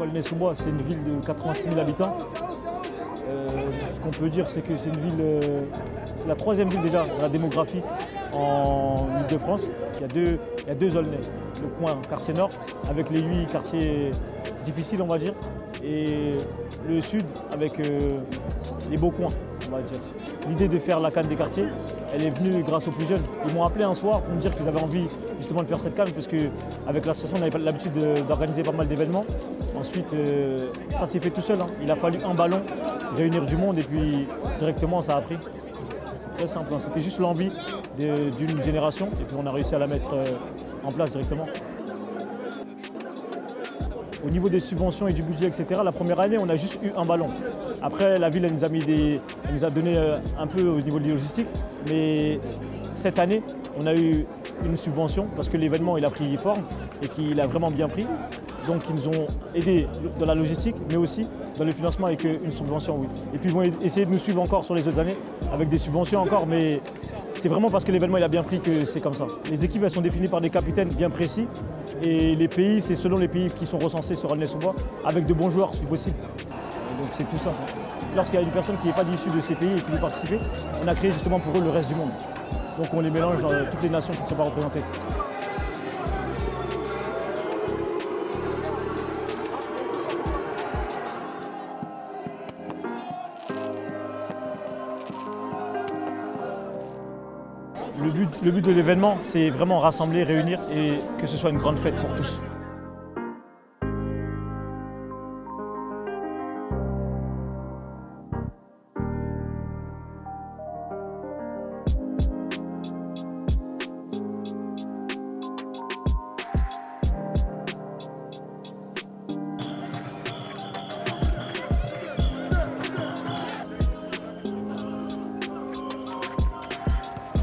Aulnay-sous-Bois, c'est une ville de 86 000 habitants. Ce qu'on peut dire, c'est que c'est une ville, c'est la troisième ville déjà dans la démographie en Île-de-France. Il y a deux Aulnay, le coin quartier nord, avec les 8 quartiers difficiles, on va dire, et le sud avec les beaux coins, on va dire. L'idée de faire la CAN des quartiers, elle est venue grâce aux plus jeunes. Ils m'ont appelé un soir pour me dire qu'ils avaient envie justement de faire cette CAN, parce qu'avec l'association, on avait l'habitude d'organiser pas mal d'événements. Ensuite, ça s'est fait tout seul, hein. Il a fallu un ballon, réunir du monde, et puis directement, ça a pris. Très simple, hein. C'était juste l'envie d'une génération, et puis on a réussi à la mettre en place directement. Au niveau des subventions et du budget, etc., la première année, on a juste eu un ballon. Après, la ville, elle nous a donné un peu au niveau de la logistique. Mais cette année, on a eu une subvention parce que l'événement, il a pris forme et qu'il a vraiment bien pris. Donc, ils nous ont aidés dans la logistique, mais aussi dans le financement avec une subvention, oui. Et puis, ils vont essayer de nous suivre encore sur les autres années avec des subventions encore, mais c'est vraiment parce que l'événement il a bien pris que c'est comme ça. Les équipes, elles sont définies par des capitaines bien précis et les pays, c'est selon les pays qui sont recensés sur Aulnay-sous-Bois avec de bons joueurs si possible. Et donc c'est tout ça. Lorsqu'il y a une personne qui n'est pas issue de ces pays et qui veut participer, on a créé justement pour eux le reste du monde. Donc on les mélange dans toutes les nations qui ne sont pas représentées. Le but de l'événement, c'est vraiment rassembler, réunir et que ce soit une grande fête pour tous.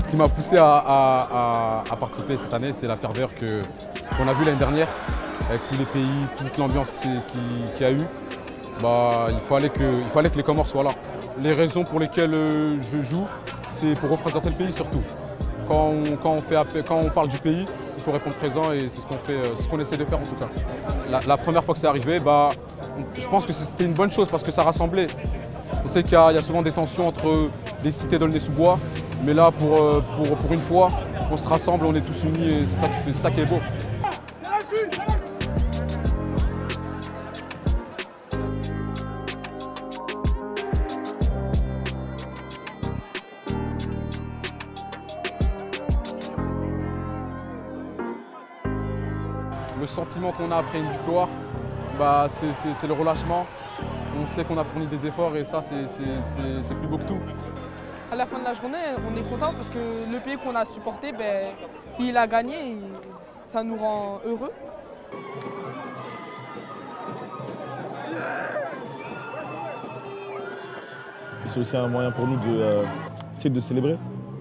Ce qui m'a poussé à participer cette année, c'est la ferveur qu'on a vue l'année dernière, avec tous les pays, toute l'ambiance qu'il y a eu. Il fallait que les Comores soient là. Les raisons pour lesquelles je joue, c'est pour représenter le pays surtout. Quand on parle du pays, il faut répondre présent et c'est ce qu'on essaie de faire en tout cas. La première fois que c'est arrivé, je pense que c'était une bonne chose parce que ça rassemblait. On sait qu'il y a souvent des tensions entre les cités d'Aulnay-sous-Bois, mais là, pour une fois, on se rassemble, on est tous unis et c'est ça qui est beau. Le sentiment qu'on a après une victoire, c'est le relâchement. On sait qu'on a fourni des efforts et ça, c'est plus beau que tout. À la fin de la journée, on est content parce que le pays qu'on a supporté, il a gagné et ça nous rend heureux. C'est aussi un moyen pour nous de célébrer.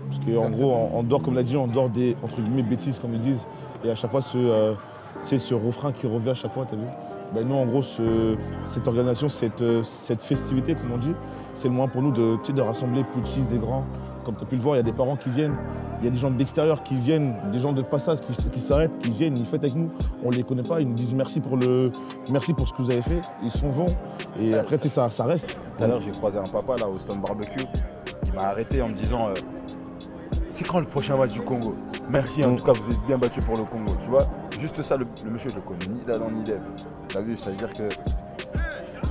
Parce qu'en gros, on dort, comme l'a dit, on dort des entre guillemets bêtises, comme ils disent. Et à chaque fois, ce refrain qui revient à chaque fois, t'as vu? Nous, en gros, cette organisation, cette festivité, comme on dit, c'est le moyen pour nous de rassembler petits et grands. Comme tu as pu le voir, il y a des parents qui viennent, il y a des gens de l'extérieur qui viennent, des gens de passage qui s'arrêtent, qui viennent, ils fêtent avec nous. On ne les connaît pas, ils nous disent merci pour ce que vous avez fait. Ils s'en vont et après, ça reste. Tout à l'heure, j'ai croisé un papa là au Stone Barbecue. Il m'a arrêté en me disant c'est quand le prochain match du Congo? Merci, en tout cas, vous êtes bien battu pour le Congo. Tu vois, juste ça, le monsieur, je le connais ni d'Adam ni d'Ève. Tu as vu, c'est-à-dire que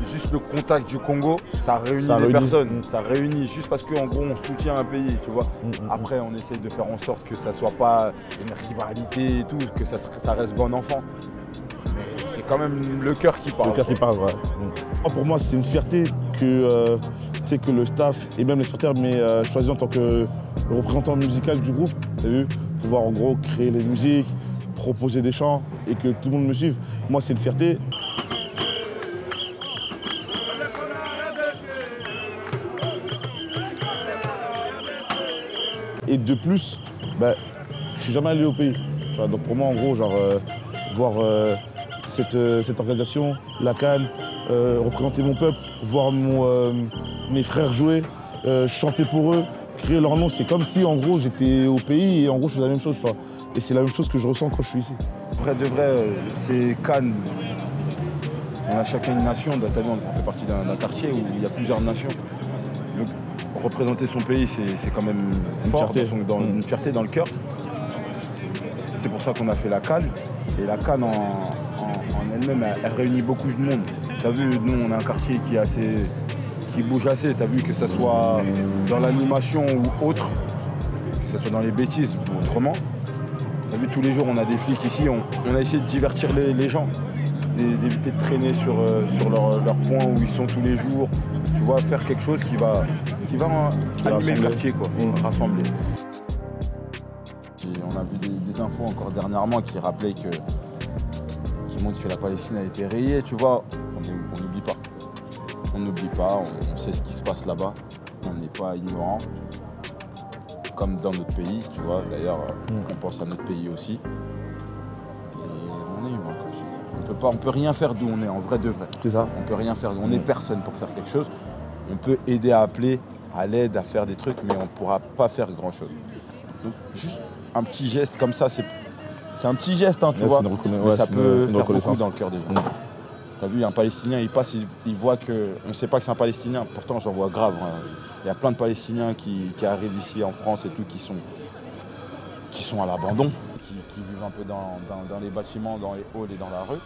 juste le contact du Congo, ça réunit des personnes. Ça réunit juste parce qu'en gros, on soutient un pays, tu vois. Après, on essaye de faire en sorte que ça ne soit pas une rivalité et tout, que ça reste bon enfant. Mais c'est quand même le cœur qui parle. Le cœur qui parle, ouais. Pour moi, c'est une fierté que le staff et même les supporters m'aient choisi en tant que représentant musical du groupe. Tu as vu, pouvoir en gros créer les musiques, proposer des chants et que tout le monde me suive. Moi, c'est une fierté. Et de plus, je suis jamais allé au pays. Donc pour moi, en gros, voir cette organisation, la CAN, représenter mon peuple, voir mes frères jouer, chanter pour eux, crier leur nom, c'est comme si en gros j'étais au pays et en gros je faisais la même chose. Et c'est la même chose que je ressens quand je suis ici. Vrai de vrai, c'est CAN. on a chacun une nation. T'as vu, on fait partie d'un quartier où il y a plusieurs nations. Donc, représenter son pays, c'est quand même fort, une fierté dans le cœur. C'est pour ça qu'on a fait la CAN. Et la CAN en elle-même, elle réunit beaucoup de monde. T'as vu, nous, on a un quartier qui bouge assez. T'as vu que ce soit dans l'animation ou autre, que ce soit dans les bêtises ou autrement. T'as vu, tous les jours, on a des flics ici. On a essayé de divertir les gens, d'éviter de traîner sur leur point où ils sont tous les jours. Tu vois, faire quelque chose qui va animer le quartier, quoi, rassembler. Et on a vu des infos encore dernièrement qui rappelaient qui montrent que la Palestine a été rayée, tu vois. On n'oublie pas. On n'oublie pas, on sait ce qui se passe là-bas. On n'est pas ignorant. Comme dans notre pays, tu vois. D'ailleurs, on pense à notre pays aussi. Et on est humain, quoi. On peut rien faire d'où on est, en vrai de vrai. C'est ça. On peut rien faire d'où on est personne pour faire quelque chose. On peut aider à appeler, à l'aide, à faire des trucs, mais on ne pourra pas faire grand-chose. Donc, juste un petit geste comme ça, c'est un petit geste, hein, tu vois. Mais ça peut faire beaucoup dans le cœur des gens. T'as vu, un Palestinien, il passe, il voit que... On ne sait pas que c'est un Palestinien, pourtant j'en vois grave. Hein. Il y a plein de Palestiniens qui arrivent ici en France et tout, qui sont à l'abandon, qui vivent un peu dans les bâtiments, dans les halls et dans la rue.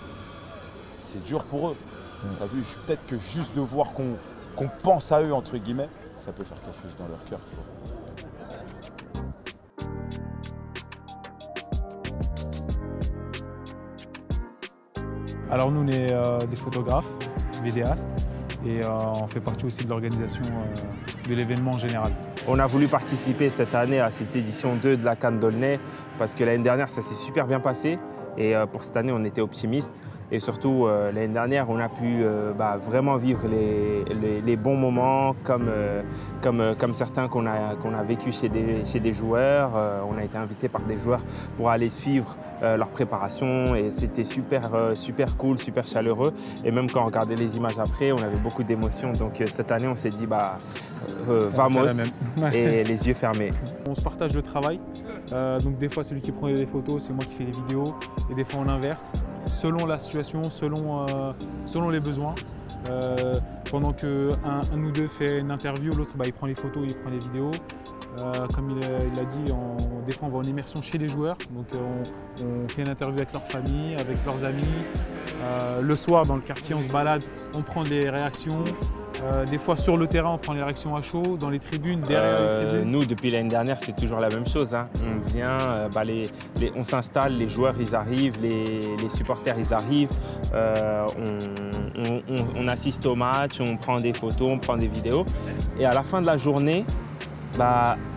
C'est dur pour eux. T'as vu, peut-être que juste de voir qu'on pense à eux, entre guillemets, ça peut faire quelque chose dans leur cœur, tu vois. Alors nous, on est des photographes, vidéastes, et on fait partie aussi de l'organisation de l'événement en général. On a voulu participer cette année à cette édition 2 de la CAN d'Aulnay parce que l'année dernière, ça s'est super bien passé. Et pour cette année, on était optimistes. Et surtout, l'année dernière, on a pu vraiment vivre les bons moments comme certains qu'on a vécu chez des joueurs. On a été invités par des joueurs pour aller suivre leur préparation et c'était super cool, super chaleureux. Et même quand on regardait les images après, on avait beaucoup d'émotions. Donc cette année, on s'est dit vamos et les yeux fermés. On se partage le travail. Donc des fois, celui qui prend les photos, c'est moi qui fais les vidéos. Et des fois, on inverse, selon la situation, selon les besoins. Pendant qu'un ou deux fait une interview, l'autre il prend les photos, il prend les vidéos. Comme il a dit, des fois on va en immersion chez les joueurs, donc on fait une interview avec leur famille, avec leurs amis. Le soir dans le quartier on se balade, on prend des réactions. Des fois sur le terrain on prend les réactions à chaud, dans les tribunes, derrière les tribunes. Nous depuis l'année dernière c'est toujours la même chose. Hein. On vient, on s'installe, les joueurs ils arrivent, les supporters ils arrivent, on assiste au match, on prend des photos, on prend des vidéos. Et à la fin de la journée,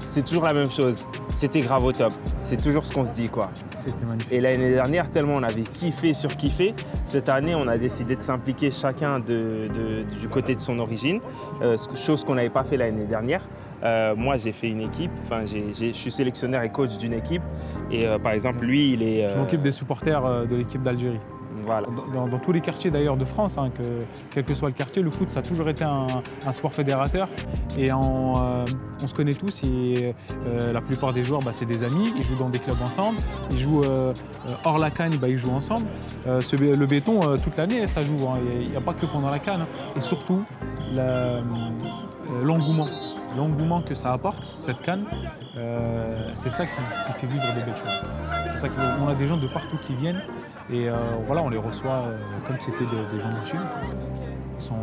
c'est toujours la même chose. C'était grave au top. C'est toujours ce qu'on se dit, quoi. C'était magnifique. Et l'année dernière, tellement on avait kiffé, surkiffé, cette année, on a décidé de s'impliquer chacun du côté de son origine, chose qu'on n'avait pas fait l'année dernière. Moi, j'ai fait une équipe, je suis sélectionneur et coach d'une équipe. Et par exemple, lui, il est... Je m'occupe des supporters de l'équipe d'Algérie. Voilà. Dans tous les quartiers d'ailleurs de France, quel que soit le quartier, le foot ça a toujours été un sport fédérateur et on se connaît tous et la plupart des joueurs c'est des amis, ils jouent dans des clubs ensemble, ils jouent hors la CAN, ils jouent ensemble. Le béton toute l'année ça joue, il n'y a pas que pendant la CAN. Et surtout l'engouement que ça apporte, cette CAN, c'est ça qui fait vivre de belles choses. C'est ça on a des gens de partout qui viennent et on les reçoit comme c'était des gens de chez nous. Ils sont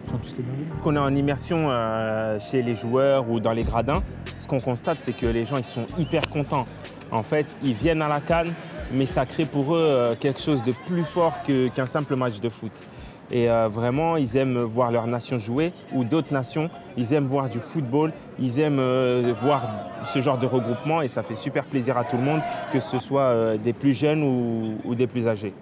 tous les bienvenus. Quand on est en immersion chez les joueurs ou dans les gradins, ce qu'on constate c'est que les gens ils sont hyper contents. En fait, ils viennent à la CAN, mais ça crée pour eux quelque chose de plus fort qu'un simple match de foot. Et vraiment, ils aiment voir leur nation jouer ou d'autres nations. Ils aiment voir du football, ils aiment voir ce genre de regroupement et ça fait super plaisir à tout le monde, que ce soit des plus jeunes ou des plus âgés.